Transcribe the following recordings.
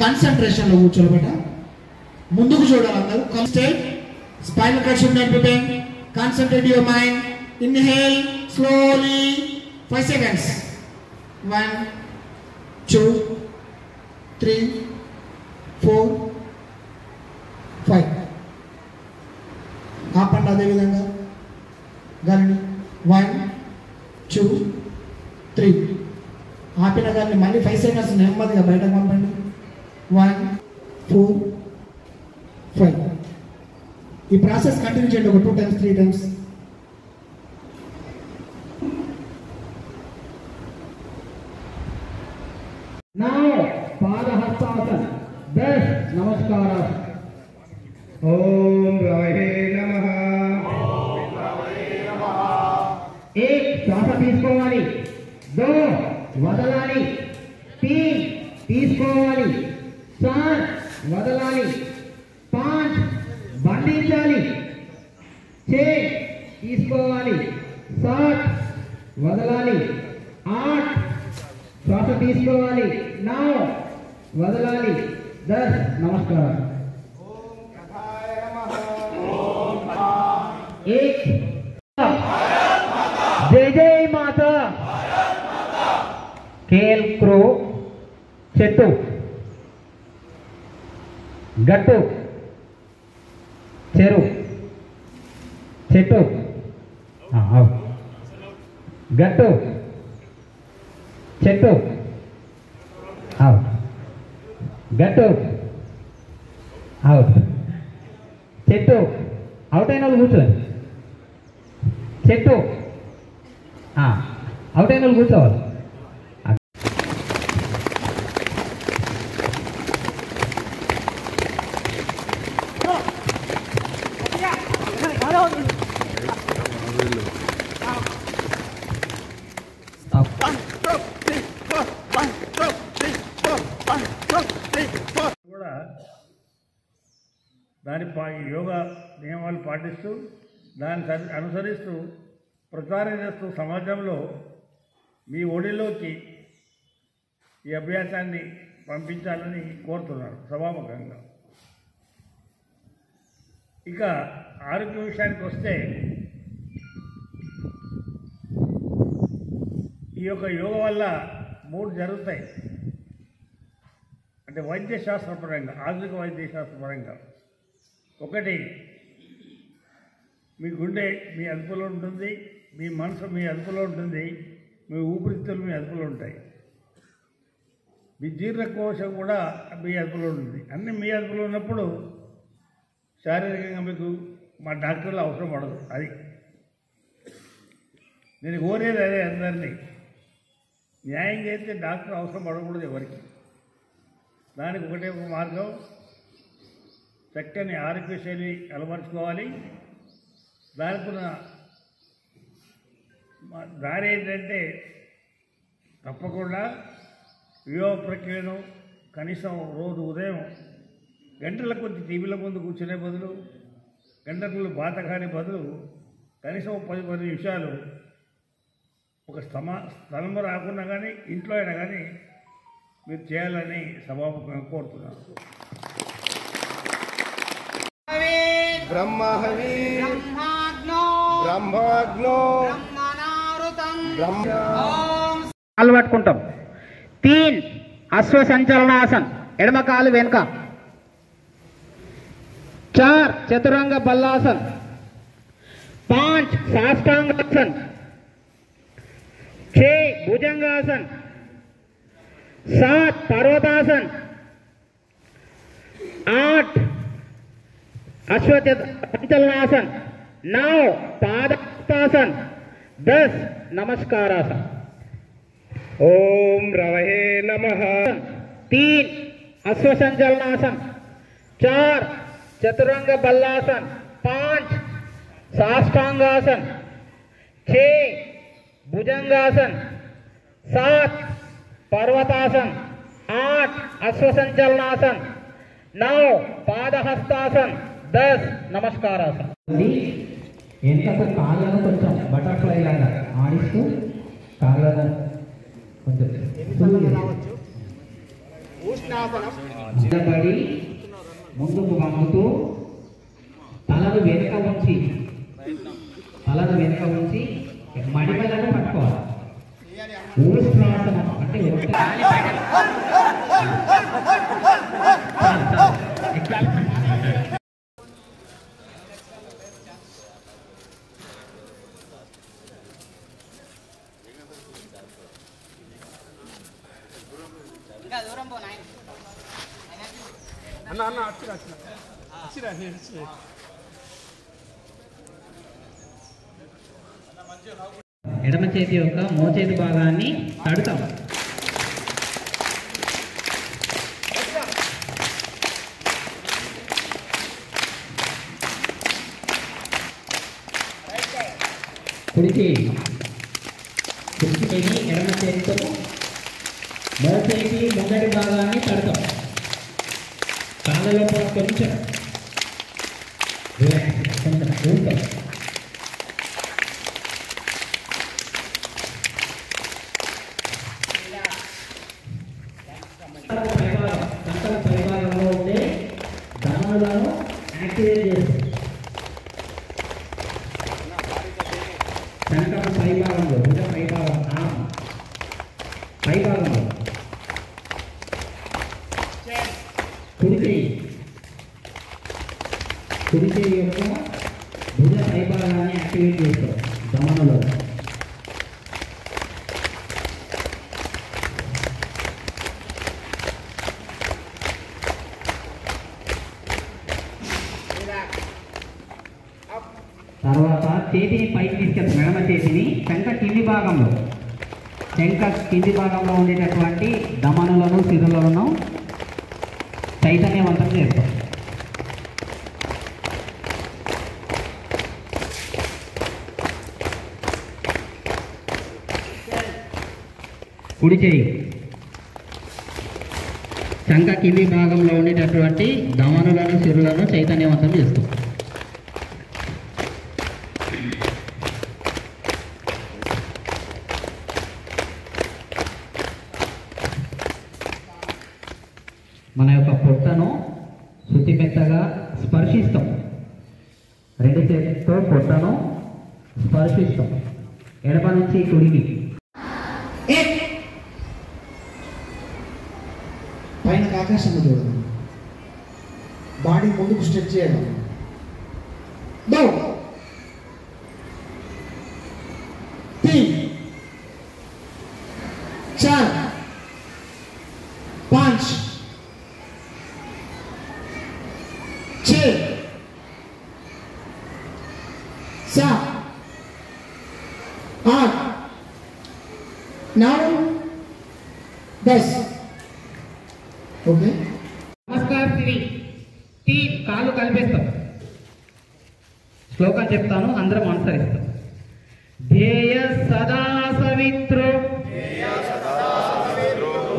కాన్సంట్రేషన్లో కూర్చోబెట్ట ముందుకు చూడాలి అందరూ. Straight spinal cut should not be bend. Concentrate your mind. Inhale slowly 5 seconds. 1 2 3 4 5. ఆపండి అదేవిధంగా గాలిని 1 2 3. ఆపిన గాలిని మళ్ళీ 5 seconds నెమ్మదిగా బయటకు పంపండి. 1 4 5. ఈ ప్రాసెస్ కంటిన్యూ చేయండి ఒక 2 times 3 times. Now Padahastasana. Best Namaskara. ओम रवे नमः. एक श्वास తీసుకోవాలి, 2 వదలాలి, 3 తీసుకోవాలి, 4 వదలాలి, 5 బంధించాలి, 6 తీసుకోవాలి, 7 వదలాలి, 8 శ్వాస తీసుకోవాలి, 9 వదలాలి, 10. నమస్కారం. एक जय जय माता. केल क्रो చెట్టు గట్టు చెరు చెట్టు గట్టు చెట్టు గట్టు చెట్టు అవుట్ అయిన వాళ్ళు కూర్చోవాలి. చెట్టు అవుట్ అయిన వాళ్ళు కూర్చోవాలి. కూడా దాని యోగా నియమాలు పాటిస్తూ దాన్ని అనుసరిస్తూ ప్రచారం చేస్తూ సమాజంలో మీ ఒడిలోకి ఈ అభ్యాసాన్ని పంపించాలని కోరుతున్నాను సభాముఖంగా. ఇక ఆరోగ్య విషయానికి వస్తే ఈ యొక్క యోగ వల్ల 3 జరుగుతాయి. అంటే వైద్యశాస్త్రపరంగా, ఆధునిక వైద్యశాస్త్రపరంగా. ఒకటి, మీ గుండె మీ అదుపులో ఉంటుంది, మీ మనసు మీ అదుపులో ఉంటుంది, మీ ఊపిరితిత్తులు మీ అదుపులో ఉంటాయి, మీ జీర్ణకోశం కూడా మీ అదుపులో ఉంటుంది. అన్నీ మీ అదుపులో ఉన్నప్పుడు శారీరకంగా మీకు మా డాక్టర్లు అవసరం పడదు. అది నేను కోరేది అదే. అందరినీ న్యాయం చేస్తే డాక్టర్ అవసరం పడకూడదు ఎవరికి. దానికి ఒకటే ఒక మార్గం, చక్కని ఆరోగ్యశైలి అలవర్చుకోవాలి. దానికి దారి ఏంటంటే తప్పకుండా యోగ ప్రక్రియను కనీసం రోజు ఉదయం గంటల కొద్ది టీవీల ముందు కూర్చునే బదులు, గంటలు బాతకాని బదులు కనీసం 10 నిమిషాలు ఒక స్థలము రాకుండా కానీ ఇంట్లో అయినా కానీ మీరు చేయాలని సభాముఖంగా కోరుతున్నాను. బ్రహ్మహవి బ్రహ్మాగ్నో కాలు పట్టుకుంటాం. 3 అశ్వ సంచలనాసన్, ఎడమ కాలు వెనుక. 4 చతురంగ బల్లాసన్. 5 సాష్టాంగాసన్. 6 భుజంగాసన్. 7 पर्वतासन. 8 अश्वचलनासन. 9 पादहस्तासन. 10 नमस्कारासन. ओम रवे नमः. 3 अश्वसंचलनासन. 4 चतुरंग बल्लासन. 5 साष्टांगासन. 6 भुजंगासन. 7 पर्वतासन. 8 अश्वसंचलनासन. 9 पादहस्तासन. 10 नमस्कारासन. వెనక కాళ్ళను కొంచెం బటర్ఫ్లై లాగా ఆడిస్తూ కాళ్ళను కొంచెం నిలబడి ముందుకు వంగుతూ తలను వెనుక ఉంచి మడిమలను పట్టుకోవాలి. ఊష్ట్రాసనం అంటే ఎడమ చేతి యొక్క మోచేతి భాగాన్ని తడుతాం. కుడి చేయి ఎడమ చేతితో మోచేతి ముందటి భాగాన్ని తడతాం. కాళ్ళ లోపల కొంచెం రిలాక్స్, కొంచెం ఊపుతాం. సంకల పరిభాగంలో ఉండే ధమనులను యాక్టివేట్ చేస్తాం. సంకల పైభాగంలో భుజ పైభాగం పైభాగంలో కుడి చేయి యొక్క భుజ పైభాగాన్ని యాక్టివేట్ చేస్తాం ధమనులో. తర్వాత చేతిని పైకి తీసుకెళ్తాం. ఎడమ చేతిని శంఖ కింది భాగంలో ఉండేటటువంటి ధమనులను సిరులను చైతన్యవంతం చేస్తాం. కుడి చేయి శంఖ కింది భాగంలో ఉండేటటువంటి ధమనులను సిరులను చైతన్యవంతం చేస్తాం. మన యొక్క పొట్టను శుద్ధి మెత్తగా స్పర్శిస్తాం. రెండు చేతితో పొట్టను స్పర్శిస్తాం ఎడమ నుంచి కుడికి. పైన ఆకాశంలో చూడదాం. బాడీ ముందుకు స్ట్రెచ్ చేయడం. 2 3 4 5 6 7 8 9 10. ఓకే. నమస్కారం శ్రీ టీ కాళ్ళు కలిపేస్తాం. శ్లోకం చెప్తాను, అందరం అనుసరిస్తాం. ధ్యేయ సదా సవిత్రో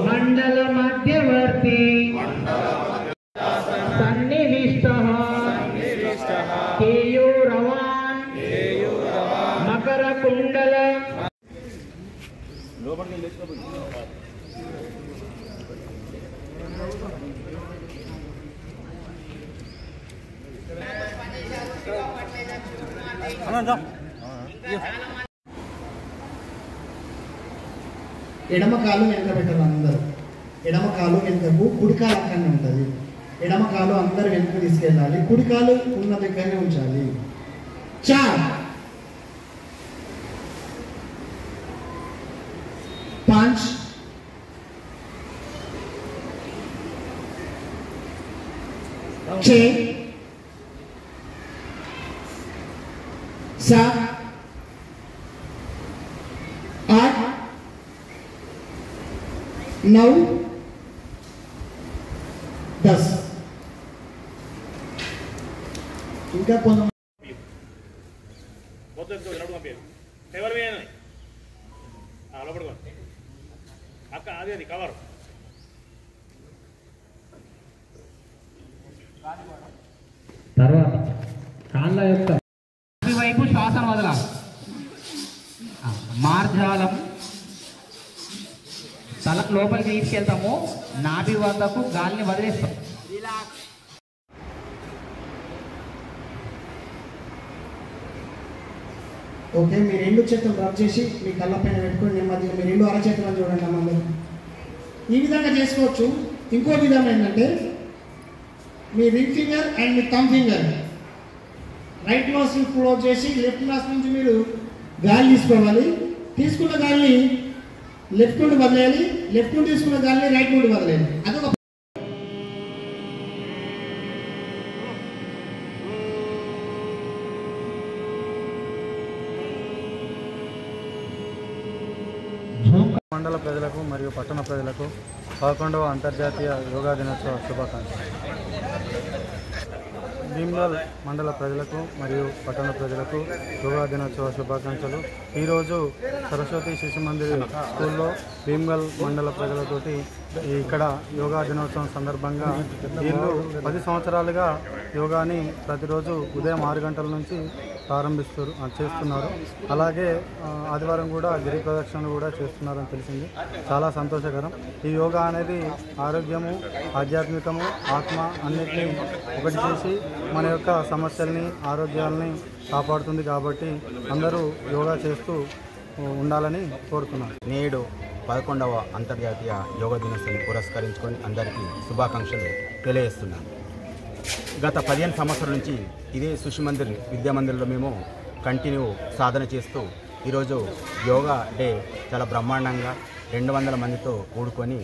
మండల మధ్యవర్తి సన్నివిష్టః కేయూరవాన్ మకర కుండల. ఎడమ కాలు వెనక పెట్టాలి అందరూ. ఎడమ కాలు వెనుకకు, కుడి కాలు అక్కడనే ఉంటుంది. ఎడమ కాలు అందరూ వెనుక తీసుకెళ్ళాలి, కుడి కాలు ఉన్న దగ్గరనే ఉంచాలి. 4 5 6 7 8 9 10. ఇంకా కొంత తర్వాత కాళ్ళ యొక్క వైపు శ్వాస వదలాలి. మార్జాలం తల లోపలికి తీసుకెళ్తాము. నాభి వద్దకు గాలిని వదిలేస్తాం. ఓకే, మీ రెండు చేతులు రబ్ చేసి మీ కళ్ళ పైన పెట్టుకొని నెమ్మదిగా మీ రెండు అరచేతులను చూడండి అమ్మ. ఈ విధంగా చేసుకోవచ్చు. ఇంకో విధం ఏంటంటే మీ రింగ్ ఫింగర్ అండ్ మీ thumb finger right nose close చేసి లెఫ్ట్ నోస్ నుంచి మీరు గాలి తీసుకోవాలి. తీసుకున్న గాలిని లెఫ్ట్ నుండి వదిలేయాలి. లెఫ్ట్ నుండి తీసుకున్న గాలిని రైట్ నుండి వదిలేయాలి. అదొక మండల ప్రజలకు మరియు పట్టణ ప్రజలకు 11వ అంతర్జాతీయ యోగా దినోత్సవ శుభాకాంక్షలు. భీమ్గల్ మండల ప్రజలకు మరియు పట్టణ ప్రజలకు యోగా దినోత్సవ శుభాకాంక్షలు. ఈరోజు సరస్వతి శిశు మందిర్ స్కూల్లో భీమ్గల్ మండల ప్రజలతోటి ఇక్కడ యోగా దినోత్సవం సందర్భంగా వీళ్ళు 10 సంవత్సరాలుగా యోగాని ప్రతిరోజు ఉదయం 6 గంటల నుంచి చేస్తున్నారు. అలాగే ఆదివారం కూడా గిరి ప్రదక్షిణలు కూడా చేస్తున్నారని తెలిసింది. చాలా సంతోషకరం. ఈ యోగా అనేది ఆరోగ్యము, ఆధ్యాత్మికము, ఆత్మ అన్నిటినీ ఒకటి చేసి మన యొక్క సమస్యల్ని, ఆరోగ్యాలని కాపాడుతుంది. కాబట్టి అందరూ యోగా చేస్తూ ఉండాలని కోరుతున్నాను. నేడు 11వ అంతర్జాతీయ యోగా దినోత్సవాన్ని పురస్కరించుకొని అందరికీ శుభాకాంక్షలు తెలియజేస్తున్నాను. గత 15 సంవత్సరాల నుంచి ఇదే శిశు మందిర్ విద్యామందిర్లో మేము కంటిన్యూ సాధన చేస్తూ ఈరోజు యోగా డే చాలా బ్రహ్మాండంగా 200 మందితో కూడుకొని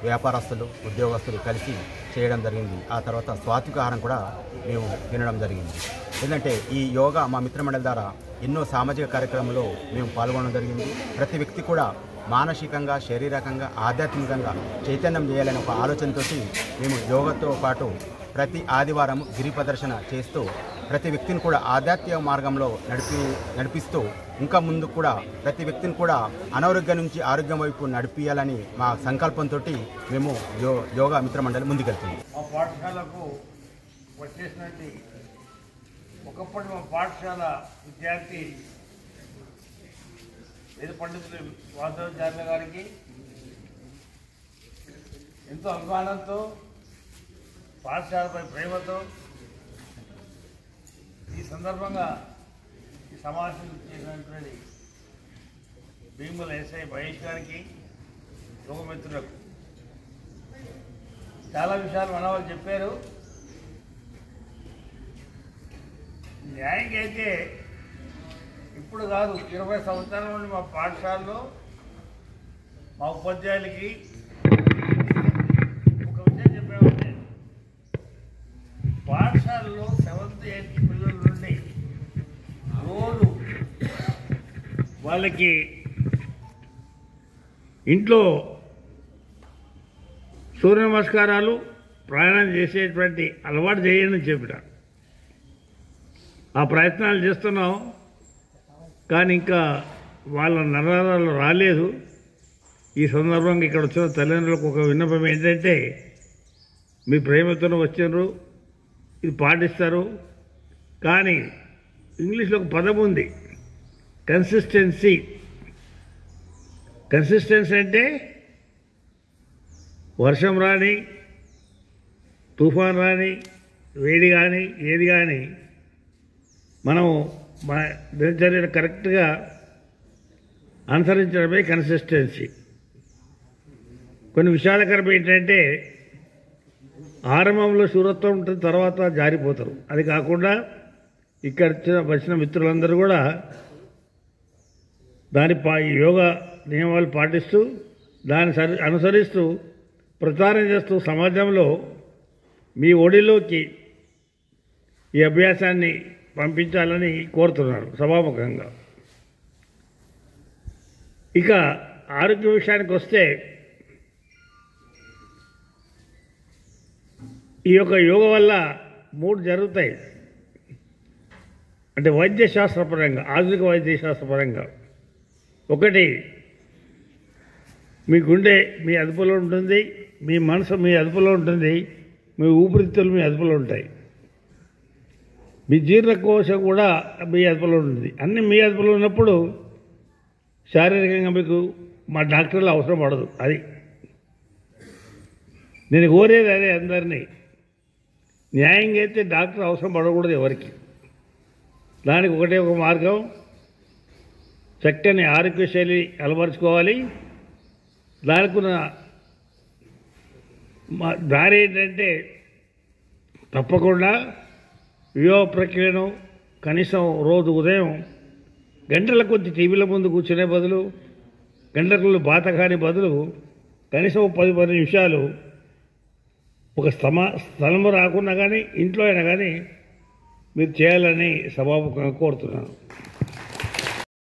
వ్యాపారస్తులు, ఉద్యోగస్తులు కలిసి చేయడం జరిగింది. ఆ తర్వాత సాత్విక ఆహారం కూడా మేము తినడం జరిగింది. ఎందుకంటే ఈ యోగా మా మిత్రమండలి ద్వారా ఎన్నో సామాజిక కార్యక్రమాల్లో మేము పాల్గొనడం జరిగింది. ప్రతి వ్యక్తి కూడా మానసికంగా, శారీరకంగా, ఆధ్యాత్మికంగా చైతన్యం చేయాలనే ఒక ఆలోచనతోటి మేము యోగాతో పాటు ప్రతి ఆదివారం గిరి ప్రదర్శన చేస్తూ ప్రతి వ్యక్తిని కూడా ఆధ్యాత్మిక మార్గంలో నడిపిస్తూ ఇంకా ముందు కూడా ప్రతి వ్యక్తిని కూడా అనారోగ్యం నుంచి ఆరోగ్యం వైపు నడిపించాలని మా సంకల్పంతో మేము యోగా మిత్రమండలి ముందుకెళ్తుంది. మా పాఠశాలకు వచ్చేసినట్టు ఒకప్పటి మా పాఠశాల విద్యార్థి వేద పండితులు వాసవాచార్య గారికి ఎంతో అభిమానంతో, పాఠశాలపై ప్రేమతో ఈ సందర్భంగా ఈ సమావేశం చేసినటువంటి భీముల ఎస్ఐ మహేష్ గారికి, యోగమిత్రులకు చాలా విషయాలు మన వాళ్ళు చెప్పారు. న్యాయంగా అయితే ఇప్పుడు కాదు, 20 సంవత్సరాల నుండి మా పాఠశాలలో మా ఉపాధ్యాయులకి ఒక విషయం చెప్పామంటే, పాఠశాలలో 7th 8th పిల్లల నుండి రోజు వాళ్ళకి ఇంట్లో సూర్య నమస్కారాలు, ప్రాణాయామం చేసేటువంటి అలవాటు చేయండి చెప్పిన. ఆ ప్రయత్నాలు చేస్తున్నాం, కానీ ఇంకా వాళ్ళ నరాలు రాలేదు. ఈ సందర్భంగా ఇక్కడ వచ్చిన తల్లిదండ్రులకు ఒక విన్నపం ఏంటంటే, మీ ప్రేమతో వచ్చినారు, ఇది పాటిస్తారు. కానీ ఇంగ్లీష్లో ఒక పదం ఉంది, కన్సిస్టెన్సీ. కన్సిస్టెన్సీ అంటే వర్షం రాని, తుఫాన్ రాని, వేడి కానీ ఏది కానీ మనం మన దినచర్యను కరెక్ట్గా అనుసరించడమే కన్సిస్టెన్సీ. కొన్ని విషాదకరం ఏంటంటే, ఆరంభంలో శూరత్వం ఉంటుంది, తర్వాత జారిపోతారు. అది కాకుండా ఇక్కడ వచ్చిన మిత్రులందరూ కూడా యోగా నియమాలు పాటిస్తూ దాన్ని అనుసరిస్తూ ప్రచారం చేస్తూ సమాజంలో మీ ఒడిలోకి ఈ అభ్యాసాన్ని పంపించాలని కోరుతున్నారు సభాముఖంగా. ఇక ఆరోగ్య విషయానికి వస్తే, ఈ యొక్క యోగ వల్ల 3 జరుగుతాయి. అంటే వైద్యశాస్త్రపరంగా, ఆధునిక వైద్యశాస్త్రపరంగా. ఒకటి, మీ గుండె మీ అదుపులో ఉంటుంది, మీ మనసు మీ అదుపులో ఉంటుంది, మీ ఊపిరితిత్తులు మీ అదుపులో ఉంటాయి, మీ జీర్ణకోశం కూడా మీ అదుపులో ఉంటుంది. అన్నీ మీ అదుపులో ఉన్నప్పుడు శారీరకంగా మీకు మా డాక్టర్లు అవసరం పడదు. అది నేను కోరేది అదే అందరినీ, న్యాయంగా అయితే డాక్టర్ అవసరం పడకూడదు ఎవరికి. దానికి ఒకటే ఒక మార్గం, చక్కని ఆరోగ్యశైలి అలవరుచుకోవాలి. దానికి ఉన్న దారి ఏంటంటే తప్పకుండా వివాహ ప్రక్రియను కనీసం రోజు ఉదయం గంటల కొద్ది టీవీల ముందు కూర్చునే బదులు, గంటల బాత కాని బదులు కనీసం 10 నిమిషాలు ఒక స్థలము రాకున్నా కానీ ఇంట్లో అయినా కానీ మీరు చేయాలని సభాముఖంగా కోరుతున్నాను.